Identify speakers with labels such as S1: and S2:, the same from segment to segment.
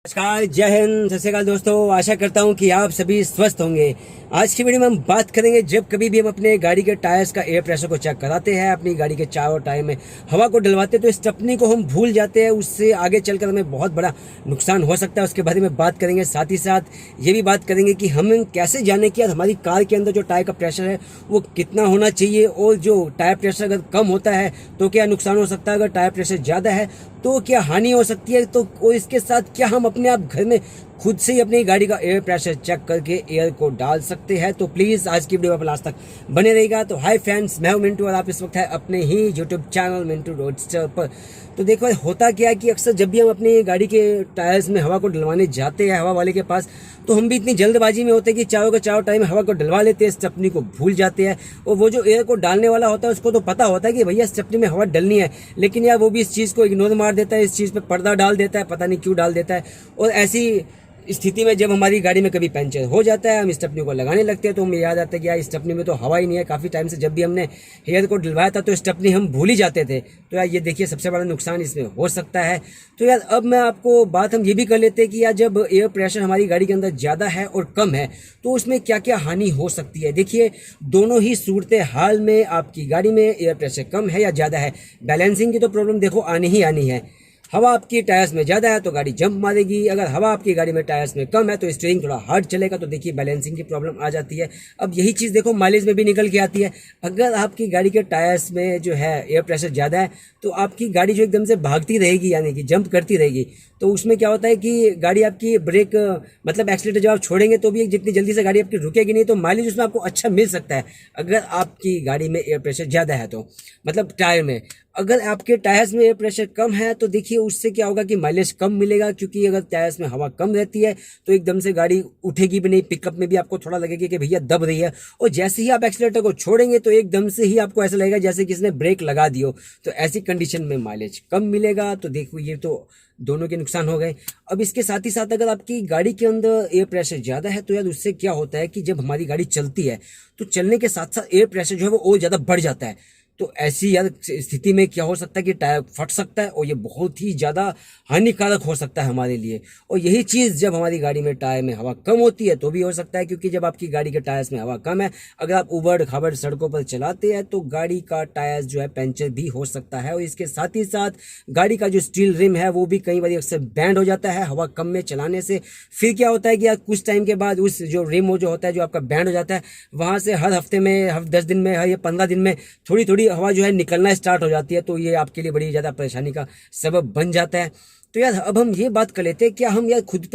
S1: नमस्कार, जय हिंद, सत श्री अकाल दोस्तों। आशा करता हूं कि आप सभी स्वस्थ होंगे। आज की वीडियो में हम बात करेंगे जब कभी भी हम अपने गाड़ी के टायर्स का एयर प्रेशर को चेक कराते हैं, अपनी गाड़ी के चारों टायर में हवा को डलवाते हैं तो स्टेपनी को हम भूल जाते हैं। उससे आगे चलकर हमें बहुत बड़ा नुकसान हो सकता है। उसके बारे में बात करेंगे। साथ ही साथ ये भी बात करेंगे कि हम कैसे जाने कि हमारी कार के अंदर जो टायर का प्रेशर है वो कितना होना चाहिए, और जो टायर प्रेशर अगर कम होता है तो क्या नुकसान हो सकता है, अगर टायर प्रेशर ज़्यादा है तो क्या हानि हो सकती है। तो इसके साथ क्या हम अपने आप घर में खुद से ही अपनी गाड़ी का एयर प्रेशर चेक करके एयर को डाल सकते हैं। तो प्लीज़ आज की वीडियो पर लास्ट तक बने रहेगा। तो हाय फ्रेंड्स, मैं हूं मिंटू और आप इस वक्त है अपने ही यूट्यूब चैनल मिंटू रोडस्टर पर। तो देखो, होता क्या है कि अक्सर जब भी हम अपनी गाड़ी के टायर्स में हवा को डलवाने जाते हैं हवा वाले के पास, तो हम भी इतनी जल्दबाजी में होते हैं कि चारों के चारों टाइम हवा को डलवा लेते हैं, स्टेपनी को भूल जाते हैं। और वो जो एयर को डालने वाला होता है उसको तो पता होता है कि भैया स्टेपनी में हवा डलनी है, लेकिन यार वो भी इस चीज़ को इग्नोर मार देता है, इस चीज़ पे पर्दा डाल देता है, पता नहीं क्यों डाल देता है। और ऐसी स्थिति में जब हमारी गाड़ी में कभी पंचर हो जाता है, हम स्टेपनी को लगाने लगते हैं तो हमें याद आता है कि यार स्टेपनी में तो हवा ही नहीं है। काफ़ी टाइम से जब भी हमने हेयर को डलवाया था तो स्टेपनी हम भूल ही जाते थे। तो यार ये देखिए, सबसे बड़ा नुकसान इसमें हो सकता है। तो यार अब मैं आपको बात हम ये भी कर लेते हैं कि यार जब एयर प्रेशर हमारी गाड़ी के अंदर ज़्यादा है और कम है तो उसमें क्या क्या हानि हो सकती है। देखिए, दोनों ही सूरत हाल में आपकी गाड़ी में एयर प्रेशर कम है या ज़्यादा है, बैलेंसिंग की तो प्रॉब्लम देखो आनी ही आनी है। हवा आपकी टायर्स में ज़्यादा है तो गाड़ी जंप मारेगी, अगर हवा आपकी गाड़ी में टायर्स में कम है तो स्टीयरिंग थोड़ा हार्ड चलेगा, तो देखिए बैलेंसिंग की प्रॉब्लम आ जाती है। अब यही चीज़ देखो माइलेज में भी निकल के आती है। अगर आपकी गाड़ी के टायर्स में जो है एयर प्रेशर ज़्यादा है तो आपकी गाड़ी जो एकदम से भागती रहेगी, यानी कि जंप करती रहेगी, तो उसमें क्या होता है कि गाड़ी आपकी ब्रेक मतलब एक्सीलेटर जब आप छोड़ेंगे तो भी जितनी जल्दी से गाड़ी आपकी रुकेगी नहीं, तो माइलेज उसमें आपको अच्छा मिल सकता है अगर आपकी गाड़ी में एयर प्रेशर ज़्यादा है तो, मतलब टायर में। अगर आपके टायर्स में एयर प्रेशर कम है तो देखिए उससे क्या होगा कि माइलेज कम मिलेगा, क्योंकि अगर टायर्स में हवा कम रहती है तो एकदम से गाड़ी उठेगी भी नहीं, पिकअप में भी आपको थोड़ा लगेगा कि भैया दब रही है, और जैसे ही आप एक्सीलेटर को छोड़ेंगे तो एकदम से ही आपको ऐसा लगेगा जैसे किसी ने ब्रेक लगा दी हो। तो ऐसी कंडीशन में माइलेज कम मिलेगा। तो देखो, ये तो दोनों के नुकसान हो गए। अब इसके साथ ही साथ अगर आपकी गाड़ी के अंदर एयर प्रेशर ज़्यादा है तो यार उससे क्या होता है कि जब हमारी गाड़ी चलती है तो चलने के साथ साथ एयर प्रेशर जो है वो और ज़्यादा बढ़ जाता है। तो ऐसी यार स्थिति में क्या हो सकता है कि टायर फट सकता है, और ये बहुत ही ज़्यादा हानिकारक हो सकता है हमारे लिए। और यही चीज़ जब हमारी गाड़ी में टायर में हवा कम होती है तो भी हो सकता है, क्योंकि जब आपकी गाड़ी के टायर्स में हवा कम है, अगर आप उबड़ खाबड़ सड़कों पर चलाते हैं तो गाड़ी का टायर जो है पंचर भी हो सकता है। और इसके साथ ही साथ गाड़ी का जो स्टील रिम है वो भी कई बार अक्सर बैंड हो जाता है हवा कम में चलाने से। फिर क्या होता है कि यार कुछ टाइम के बाद उस जो रिम जो होता है जो आपका बैंड हो जाता है, वहाँ से हर हफ्ते में 10 दिन में हर या 15 दिन में थोड़ी थोड़ी हवा जो है निकलना स्टार्ट हो जाती है। तो ये आपके लिए बड़ी ज़्यादा परेशानी का सबब बन जाता है। तो यार अब हम ये बात कर लेते हैं, क्या हम यार खुद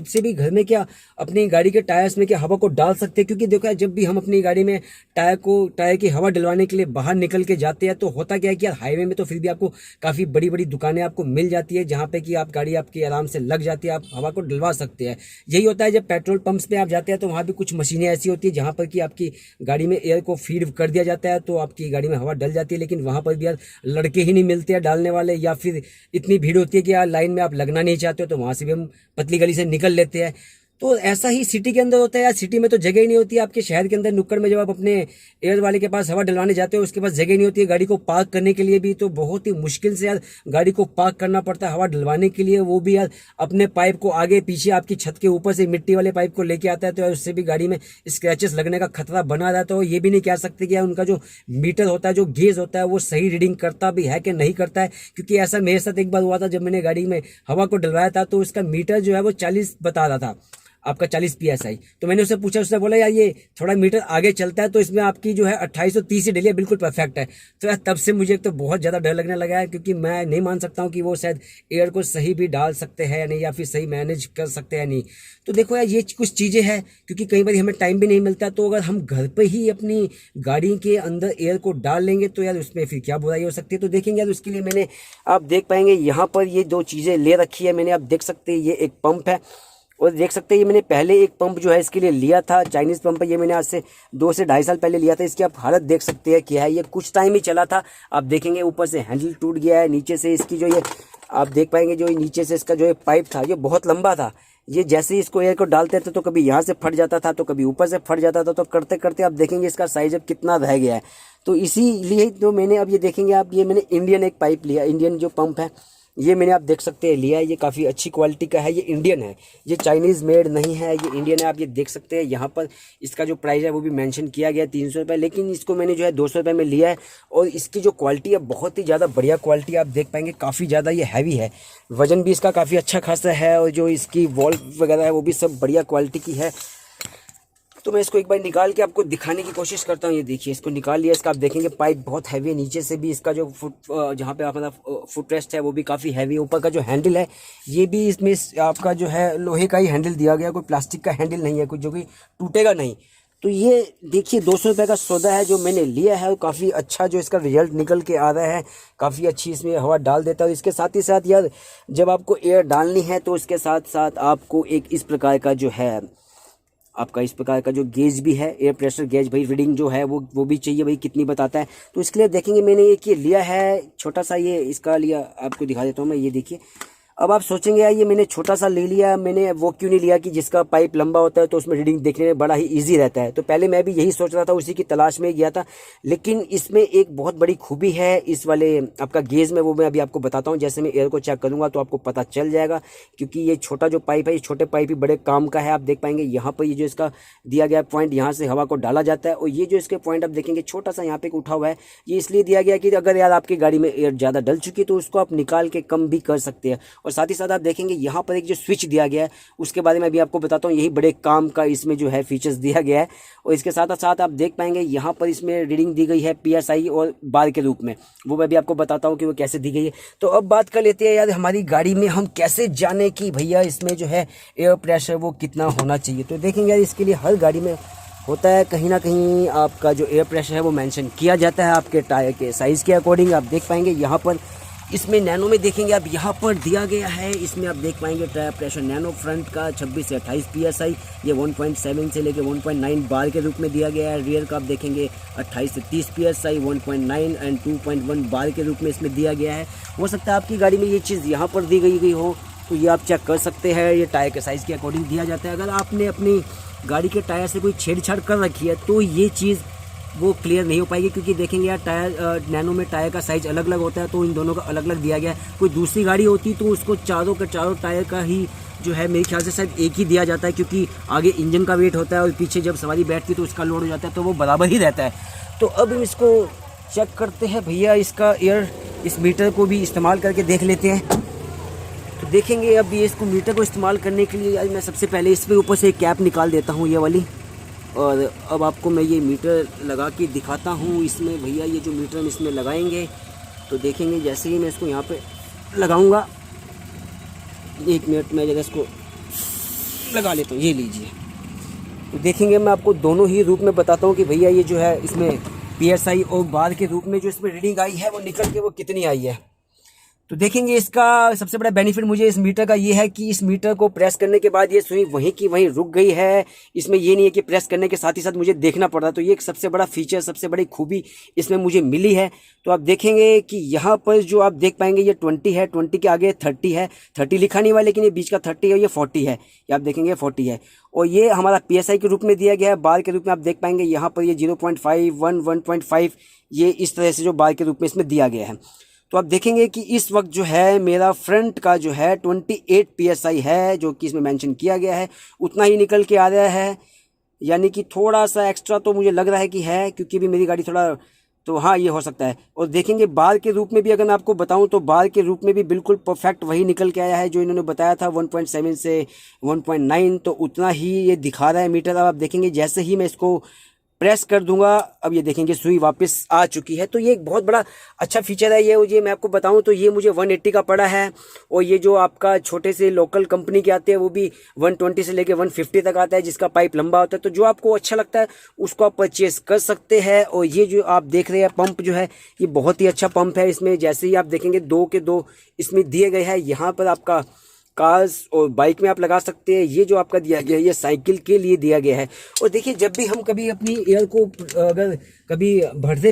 S1: से भी घर में क्या अपनी गाड़ी के टायर्स में क्या हवा को डाल सकते हैं। क्योंकि देखो यार, जब भी हम अपनी गाड़ी में टायर की हवा डलवाने के लिए बाहर निकल के जाते हैं तो होता क्या है कि यार हाईवे में तो फिर भी आपको काफ़ी बड़ी बड़ी दुकानें आपको मिल जाती है जहाँ पे कि आप गाड़ी आपकी आराम से लग जाती है, आप हवा को डलवा सकते हैं। यही होता है जब पेट्रोल पंप्स पे आप जाते हैं तो वहाँ भी कुछ मशीनें ऐसी होती है जहाँ पर कि आपकी गाड़ी में एयर को फीड कर दिया जाता है, तो आपकी गाड़ी में हवा डल जाती है। लेकिन वहाँ पर भी यार लड़के ही नहीं मिलते हैं डालने वाले, या फिर इतनी भीड़ होती है कि यार लाइन में आप लगना नहीं चाहते हो तो वहां से भी हम पतली गली से निकल लेते हैं। तो ऐसा ही सिटी के अंदर होता है यार। सिटी में तो जगह ही नहीं होती है। आपके शहर के अंदर नुक्कड़ में जब आप अपने एयर वाले के पास हवा डलवाने जाते हो उसके पास जगह नहीं होती है गाड़ी को पार्क करने के लिए भी, तो बहुत ही मुश्किल से यार गाड़ी को पार्क करना पड़ता है हवा डलवाने के लिए। वो भी यार अपने पाइप को आगे पीछे आपकी छत के ऊपर से मिट्टी वाले पाइप को लेके आता है, तो यार उससे भी गाड़ी में स्क्रैचेस लगने का खतरा बना रहता है। तो ये भी नहीं कह सकते कि यार उनका जो मीटर होता है, जो गेज होता है, वो सही रीडिंग करता भी है कि नहीं करता है। क्योंकि ऐसा मेरे साथ एक बार हुआ था, जब मैंने गाड़ी में हवा को डलवाया था तो उसका मीटर जो है वो 40 बता रहा था, आपका 40 PSI। तो मैंने उससे पूछा, उसने बोला यार ये थोड़ा मीटर आगे चलता है तो इसमें आपकी जो है 2830 ही डली है, बिल्कुल परफेक्ट है। तो यार तब से मुझे एक तो बहुत ज़्यादा डर लगने लगा है, क्योंकि मैं नहीं मान सकता हूँ कि वो शायद एयर को सही भी डाल सकते हैं या नहीं, या फिर सही मैनेज कर सकते हैं नहीं। तो देखो यार, ये कुछ चीज़ें हैं, क्योंकि कई बार हमें टाइम भी नहीं मिलता। तो अगर हम घर पर ही अपनी गाड़ी के अंदर एयर को डाल लेंगे तो यार उसमें फिर क्या बुराई हो सकती है। तो देखेंगे यार, उसके लिए मैंने, आप देख पाएंगे यहाँ पर ये 2 चीज़ें ले रखी है मैंने। आप देख सकते हैं ये एक पंप है, और देख सकते हैं ये मैंने पहले एक पंप जो है इसके लिए लिया था, चाइनीज़ पंप है। ये मैंने आज से 2 से ढाई साल पहले लिया था। इसकी आप हालत देख सकते हैं क्या है। ये कुछ टाइम ही चला था। आप देखेंगे ऊपर से हैंडल टूट गया है, नीचे से इसकी जो ये आप देख पाएंगे जो नीचे से इसका जो ये पाइप था ये बहुत लंबा था। ये जैसे ही इसको एयर को डालते थे तो कभी यहाँ से फट जाता था तो कभी ऊपर से फट जाता था। तो करते करते आप देखेंगे इसका साइज अब कितना रह गया है। तो इसीलिए तो मैंने अब ये देखेंगे आप, ये मैंने इंडियन एक पाइप लिया, इंडियन जो पंप है ये मैंने आप देख सकते हैं लिया है, ये काफ़ी अच्छी क्वालिटी का है, ये इंडियन है, ये चाइनीज़ मेड नहीं है, ये इंडियन है। आप ये देख सकते हैं यहाँ पर इसका जो प्राइस है वो भी मेंशन किया गया है 300 रुपये, लेकिन इसको मैंने जो है 200 रुपये में लिया है। और इसकी जो क्वालिटी है बहुत ही ज़्यादा बढ़िया क्वालिटी आप देख पाएंगे, काफ़ी ज़्यादा ये हैवी है, वजन भी इसका काफ़ी अच्छा खासा है, और जो इसकी वॉल्व वगैरह है वो भी सब बढ़िया क्वालिटी की है। तो मैं इसको एक बार निकाल के आपको दिखाने की कोशिश करता हूँ। ये देखिए, इसको निकाल लिया, इसका आप देखेंगे पाइप बहुत हैवी है, नीचे से भी इसका जो जहाँ पे अपना फुट रेस्ट है वो भी काफ़ी हैवी है। ऊपर का जो हैंडल है ये भी इसमें आपका जो है लोहे का ही हैंडल दिया गया, कोई प्लास्टिक का हैंडल नहीं है, कोई जो कि टूटेगा नहीं। तो ये देखिए 200 रुपये का सौदा है जो मैंने लिया है, काफ़ी अच्छा जो इसका रिजल्ट निकल के आ रहा है, काफ़ी अच्छी इसमें हवा डाल देता है। और इसके साथ ही साथ यार जब आपको एयर डालनी है तो इसके साथ साथ आपको एक इस प्रकार का जो है आपका इस प्रकार का जो गेज भी है, एयर प्रेशर गेज, भाई रीडिंग जो है वो भी चाहिए भाई कितनी बताता है। तो इसके लिए देखेंगे मैंने एक ये लिया है छोटा सा, ये इसका लिया, आपको दिखा देता हूँ मैं। ये देखिए, अब आप सोचेंगे यार ये मैंने छोटा सा ले लिया, मैंने वो क्यों नहीं लिया कि जिसका पाइप लंबा होता है तो उसमें रीडिंग देखने में बड़ा ही इजी रहता है। तो पहले मैं भी यही सोच रहा था, उसी की तलाश में गया था, लेकिन इसमें एक बहुत बड़ी खूबी है इस वाले आपका गेज में, वो मैं अभी आपको बताता हूँ। जैसे मैं एयर को चेक करूँगा तो आपको पता चल जाएगा, क्योंकि ये छोटा जो पाइप है, ये छोटे पाइप ही बड़े काम का है। आप देख पाएंगे यहाँ पर ये जो इसका दिया गया पॉइंट, यहाँ से हवा को डाला जाता है, और ये जो इसके पॉइंट आप देखेंगे छोटा सा यहाँ पे उठा हुआ है, ये इसलिए दिया गया कि अगर यार आपकी गाड़ी में एयर ज़्यादा डल चुकी है तो उसको आप निकाल के कम भी कर सकते हैं। और साथ ही साथ आप देखेंगे यहाँ पर एक जो स्विच दिया गया है उसके बारे में अभी आपको बताता हूँ, यही बड़े काम का इसमें जो है फीचर्स दिया गया है। और इसके साथ साथ आप देख पाएंगे यहाँ पर इसमें रीडिंग दी गई है PSI और बार के रूप में, वो मैं भी आपको बताता हूँ कि वो कैसे दी गई है। तो अब बात कर लेते हैं यार हमारी गाड़ी में हम कैसे जाने कि भैया इसमें जो है एयर प्रेशर वो कितना होना चाहिए। तो देखेंगे यार इसके लिए हर गाड़ी में होता है कहीं ना कहीं आपका जो एयर प्रेशर है वो मेंशन किया जाता है आपके टायर के साइज़ के अकॉर्डिंग। आप देख पाएंगे यहाँ पर इसमें नैनो में देखेंगे आप, यहाँ पर दिया गया है, इसमें आप देख पाएंगे टायर प्रेशर नैनो फ्रंट का 26 से 28 PSI, ये 1.7 से लेके 1.9 बार के रूप में दिया गया है। रियर का आप देखेंगे 28 से 30 PSI, 1.9 एंड 2.1 बार के रूप में इसमें दिया गया है। हो सकता है आपकी गाड़ी में ये चीज़ यहाँ पर दी गई हो, तो ये आप चेक कर सकते हैं, ये टायर के साइज़ के अकॉर्डिंग दिया जाता है। अगर आपने अपनी गाड़ी के टायर से कोई छेड़छाड़ कर रखी है तो ये चीज़ वो क्लियर नहीं हो पाएगी, क्योंकि देखेंगे यार टायर नैनो में टायर का साइज़ अलग अलग होता है, तो इन दोनों का अलग अलग दिया गया है। कोई दूसरी गाड़ी होती तो उसको चारों टायर का ही जो है मेरे ख्याल से शायद एक ही दिया जाता है, क्योंकि आगे इंजन का वेट होता है और पीछे जब सवारी बैठती है तो उसका लोड हो जाता है, तो वो बराबर ही रहता है। तो अब हम इसको चेक करते हैं भैया, इसका एयर इस मीटर को भी इस्तेमाल करके देख लेते हैं। तो देखेंगे अब ये इसको मीटर को इस्तेमाल करने के लिए मैं सबसे पहले इसके ऊपर से एक कैप निकाल देता हूँ, ये वाली। और अब आपको मैं ये मीटर लगा के दिखाता हूँ इसमें भैया। ये जो मीटर हम इसमें लगाएंगे तो देखेंगे, जैसे ही मैं इसको यहाँ पे लगाऊंगा, 1 मिनट में जगह इसको लगा लेता हूँ, ये लीजिए। तो देखेंगे मैं आपको दोनों ही रूप में बताता हूँ कि भैया ये जो है इसमें PSI और बार के रूप में जो इसमें रीडिंग आई है वो निकल के वो कितनी आई है। तो देखेंगे इसका सबसे बड़ा बेनिफिट मुझे इस मीटर का ये है कि इस मीटर को प्रेस करने के बाद ये सुई वहीं की वहीं रुक गई है। इसमें ये नहीं है कि प्रेस करने के साथ ही साथ मुझे देखना पड़ रहा, तो ये एक सबसे बड़ा फीचर, सबसे बड़ी खूबी इसमें मुझे मिली है। तो आप देखेंगे कि यहाँ पर जो आप देख पाएंगे ये 20 है, 20 के आगे 30 है, 30 लिखा नहीं हुआ लेकिन ये बीच का 30 है, ये 40 है, ये आप देखेंगे 40 है। और ये हमारा PSI के रूप में दिया गया है। बार के रूप में आप देख पाएंगे यहाँ पर ये 0.5, 1.5 ये इस तरह से जो बार के रूप में इसमें दिया गया है। तो आप देखेंगे कि इस वक्त जो है मेरा फ्रंट का जो है 28 PSI है, जो कि इसमें मेंशन किया गया है, उतना ही निकल के आ रहा है। यानी कि थोड़ा सा एक्स्ट्रा तो मुझे लग रहा है कि है, क्योंकि भी मेरी गाड़ी थोड़ा, तो हाँ ये हो सकता है। और देखेंगे बार के रूप में भी अगर मैं आपको बताऊं तो बार के रूप में भी बिल्कुल परफेक्ट वही निकल के आया है जो इन्होंने बताया था, 1.7 से 1.9, तो उतना ही ये दिखा रहा है मीटर। अब आप देखेंगे जैसे ही मैं इसको प्रेस कर दूंगा, अब ये देखेंगे सुई वापस आ चुकी है। तो ये एक बहुत बड़ा अच्छा फीचर है ये मैं आपको बताऊं तो ये मुझे 180 का पड़ा है। और ये जो आपका छोटे से लोकल कंपनी के आते हैं वो भी 120 से लेके 150 तक आता है, जिसका पाइप लंबा होता है। तो जो आपको अच्छा लगता है उसको आप परचेस कर सकते हैं। और ये जो आप देख रहे हैं पंप जो है ये बहुत ही अच्छा पंप है। इसमें जैसे ही आप देखेंगे 2 के 2 इसमें दिए गए हैं। यहाँ पर आपका कार्स और बाइक में आप लगा सकते हैं। ये जो आपका दिया गया है ये साइकिल के लिए दिया गया है। और देखिए जब भी हम कभी अपनी एयर को अगर कभी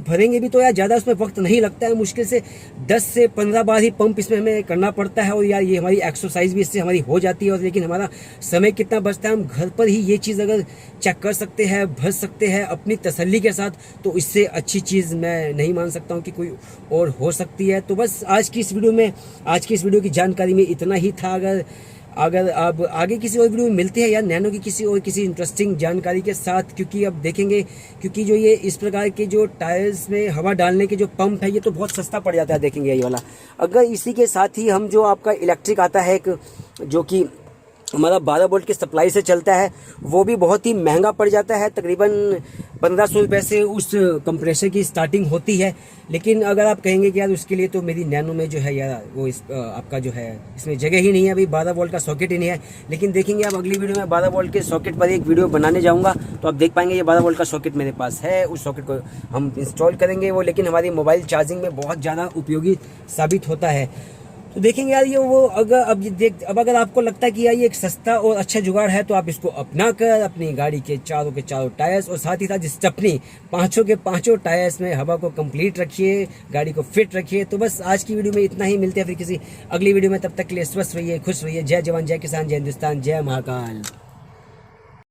S1: भरेंगे भी तो यार ज़्यादा उसमें वक्त नहीं लगता है, मुश्किल से 10 से 15 बार ही पंप इसमें हमें करना पड़ता है। और यार ये हमारी एक्सरसाइज भी इससे हमारी हो जाती है। और लेकिन हमारा समय कितना बचता है, हम घर पर ही ये चीज़ अगर चेक कर सकते हैं, भर सकते हैं अपनी तसल्ली के साथ, तो इससे अच्छी चीज़ मैं नहीं मान सकता हूँ कि कोई और हो सकती है। तो बस आज की इस वीडियो की जानकारी में इतना ही था। अगर आप आगे किसी और वीडियो में मिलते हैं या नैनो की किसी इंटरेस्टिंग जानकारी के साथ, क्योंकि अब देखेंगे, क्योंकि जो ये इस प्रकार के जो टायर्स में हवा डालने के जो पंप है ये तो बहुत सस्ता पड़ जाता है। देखेंगे ये वाला, अगर इसी के साथ ही हम जो आपका इलेक्ट्रिक आता है एक जो कि हमारा 12 वोल्ट की सप्लाई से चलता है, वो भी बहुत ही महंगा पड़ जाता है। तकरीबन 1500 रुपये से उस कंप्रेसर की स्टार्टिंग होती है। लेकिन अगर आप कहेंगे कि यार उसके लिए तो मेरी नैनो में जो है यार वो आपका जो है इसमें जगह ही नहीं है, अभी 12 वोल्ट का सॉकेट ही नहीं है। लेकिन देखेंगे आप अगली वीडियो में 12 वोल्ट के सॉकेट पर एक वीडियो बनाने जाऊँगा, तो आप देख पाएंगे ये 12 वोल्ट का सॉकेट मेरे पास है। उस सॉकेट को हम इंस्टॉल करेंगे वो, लेकिन हमारी मोबाइल चार्जिंग में बहुत ज़्यादा उपयोगी साबित होता है। तो देखेंगे यार ये वो अब अगर आपको लगता है कि यार ये एक सस्ता और अच्छा जुगाड़ है, तो आप इसको अपना कर अपनी गाड़ी के चारों टायर्स और साथ ही साथ जिस अपनी पांचों के पांचों टायर्स में हवा को कंप्लीट रखिए, गाड़ी को फिट रखिए। तो बस आज की वीडियो में इतना ही, मिलते हैं फिर किसी अगली वीडियो में। तब तक के लिए स्वस्थ रहिए, खुश रहिए। जय जवान, जय किसान, जय हिंदुस्तान, जय महाकाल।